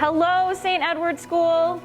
Hello, St. Edward School.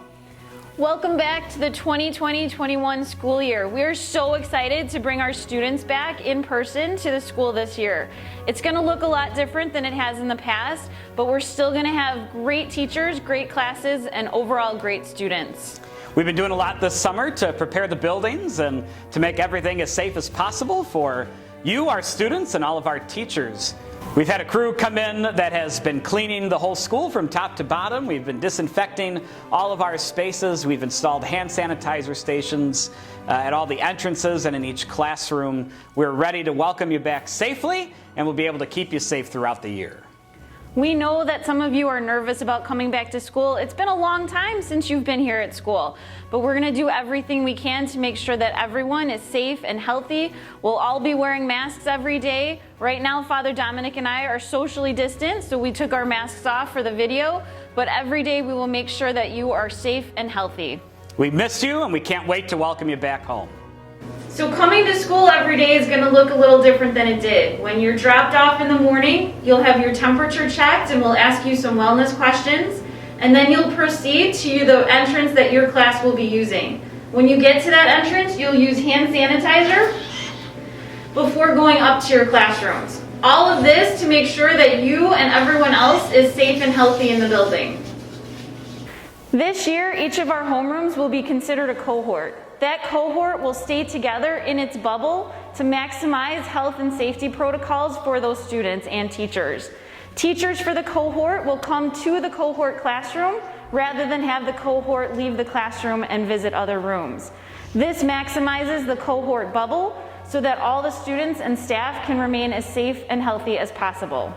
Welcome back to the 2020-21 school year. We are so excited to bring our students back in person to the school this year. It's going to look a lot different than it has in the past, but we're still going to have great teachers, great classes, and overall great students. We've been doing a lot this summer to prepare the buildings and to make everything as safe as possible for you, our students, and all of our teachers. We've had a crew come in that has been cleaning the whole school from top to bottom. We've been disinfecting all of our spaces. We've installed hand sanitizer stations at all the entrances and in each classroom. We're ready to welcome you back safely, and we'll be able to keep you safe throughout the year. We know that some of you are nervous about coming back to school. It's been a long time since you've been here at school, but we're going to do everything we can to make sure that everyone is safe and healthy. We'll all be wearing masks every day. Right now, Father Dominic and I are socially distant, so we took our masks off for the video, but every day we will make sure that you are safe and healthy. We miss you, and we can't wait to welcome you back home. So coming to school every day is going to look a little different than it did. When you're dropped off in the morning, you'll have your temperature checked and we'll ask you some wellness questions, and then you'll proceed to the entrance that your class will be using. When you get to that entrance, you'll use hand sanitizer before going up to your classrooms. All of this to make sure that you and everyone else is safe and healthy in the building. This year, each of our homerooms will be considered a cohort. That cohort will stay together in its bubble to maximize health and safety protocols for those students and teachers. Teachers for the cohort will come to the cohort classroom rather than have the cohort leave the classroom and visit other rooms. This maximizes the cohort bubble so that all the students and staff can remain as safe and healthy as possible.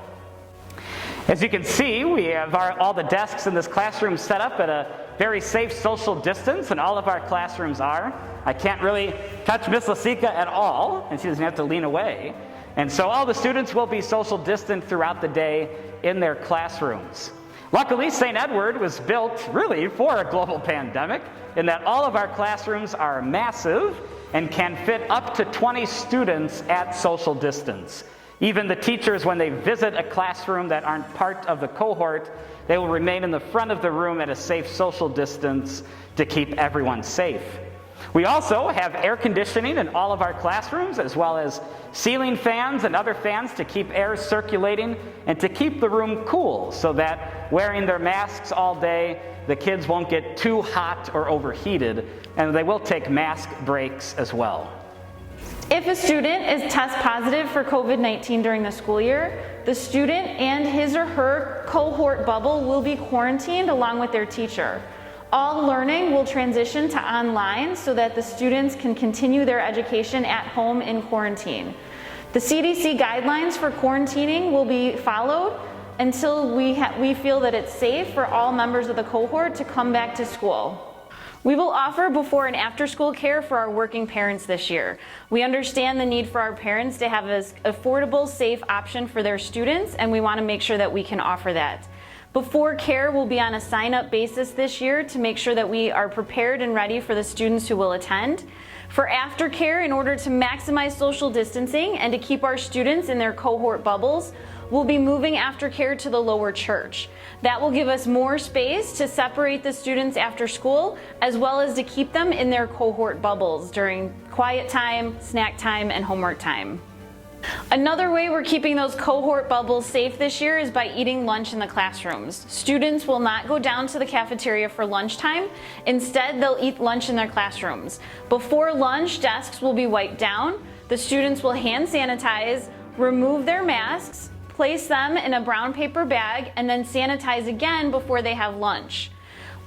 As you can see, we have all the desks in this classroom set up at a very safe social distance, and all of our classrooms are. I can't really touch Miss Lasica at all, and she doesn't have to lean away. And so all the students will be social distant throughout the day in their classrooms. Luckily, St. Edward was built really for a global pandemic in that all of our classrooms are massive and can fit up to 20 students at social distance. Even the teachers, when they visit a classroom that aren't part of the cohort, they will remain in the front of the room at a safe social distance to keep everyone safe. We also have air conditioning in all of our classrooms, as well as ceiling fans and other fans to keep air circulating and to keep the room cool so that wearing their masks all day, the kids won't get too hot or overheated, and they will take mask breaks as well. If a student is test positive for COVID-19 during the school year, the student and his or her cohort bubble will be quarantined along with their teacher. All learning will transition to online so that the students can continue their education at home in quarantine. The CDC guidelines for quarantining will be followed until we feel that it's safe for all members of the cohort to come back to school. We will offer before and after school care for our working parents this year. We understand the need for our parents to have an affordable, safe option for their students, and we want to make sure that we can offer that. Before care will be on a sign-up basis this year to make sure that we are prepared and ready for the students who will attend. For aftercare, in order to maximize social distancing and to keep our students in their cohort bubbles, we'll be moving aftercare to the lower church. That will give us more space to separate the students after school, as well as to keep them in their cohort bubbles during quiet time, snack time, and homework time. Another way we're keeping those cohort bubbles safe this year is by eating lunch in the classrooms. Students will not go down to the cafeteria for lunchtime. Instead, they'll eat lunch in their classrooms. Before lunch, desks will be wiped down. The students will hand sanitize, remove their masks, place them in a brown paper bag, and then sanitize again before they have lunch.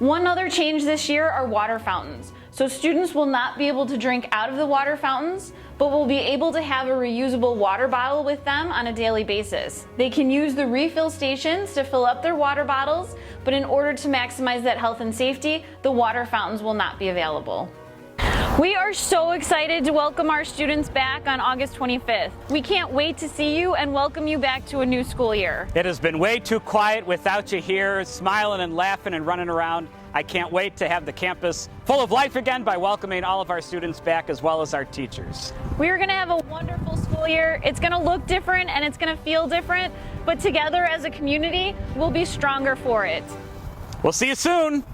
One other change this year are water fountains. So students will not be able to drink out of the water fountains, but will be able to have a reusable water bottle with them on a daily basis. They can use the refill stations to fill up their water bottles, but in order to maximize that health and safety, the water fountains will not be available. We are so excited to welcome our students back on August 25th. We can't wait to see you and welcome you back to a new school year. It has been way too quiet without you here, smiling and laughing and running around. I can't wait to have the campus full of life again by welcoming all of our students back, as well as our teachers. We are going to have a wonderful school year. It's going to look different and it's going to feel different, but together as a community, we'll be stronger for it. We'll see you soon.